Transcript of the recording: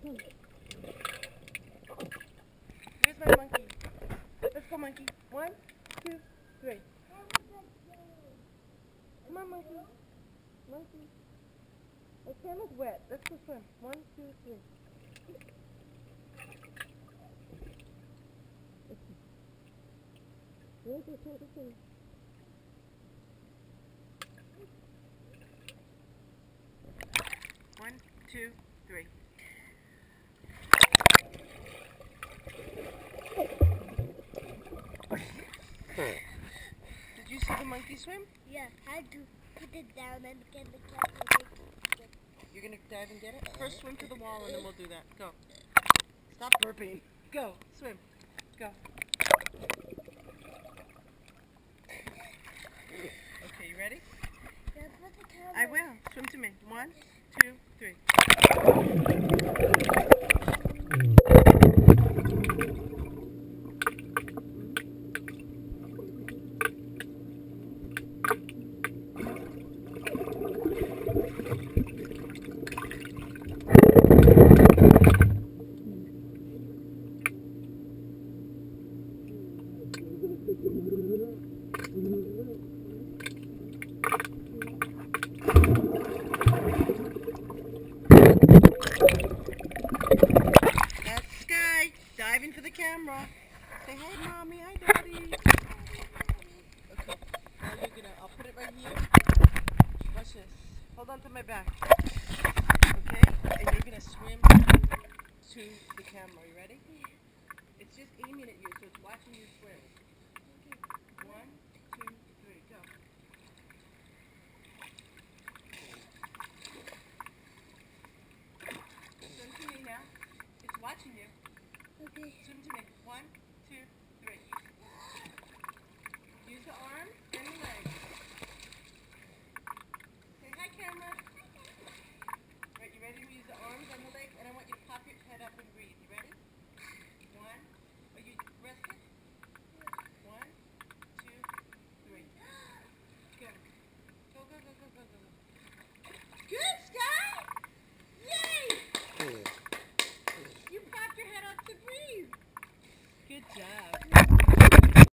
Where's my monkey? Let's go, monkey. 1, 2, 3. Come on, monkey. Monkey. The camera's wet. Let's go swim. 1, 2, 3. Where's your swim? 1, 2, 3. Did you see the monkey swim? Yeah, I had to put it down and get the camera. You're gonna dive and get it? First swim to the wall and then we'll do that. Go. Stop burping. Go. Swim. Go. Okay, you ready? Yeah, put the camera. I will. Swim to me. 1, 2, 3. That's Sky diving for the camera. Say hi, mommy. Hi, daddy. Okay. Now I'll put it right here. Watch this. Hold on to my back. Okay? And you're gonna swim to the camera. You ready? It's just aiming at you, so it's watching you swim. 1, 2, 3, go. Swim to me now. It's watching you. Okay. Swim to me. 1, 2,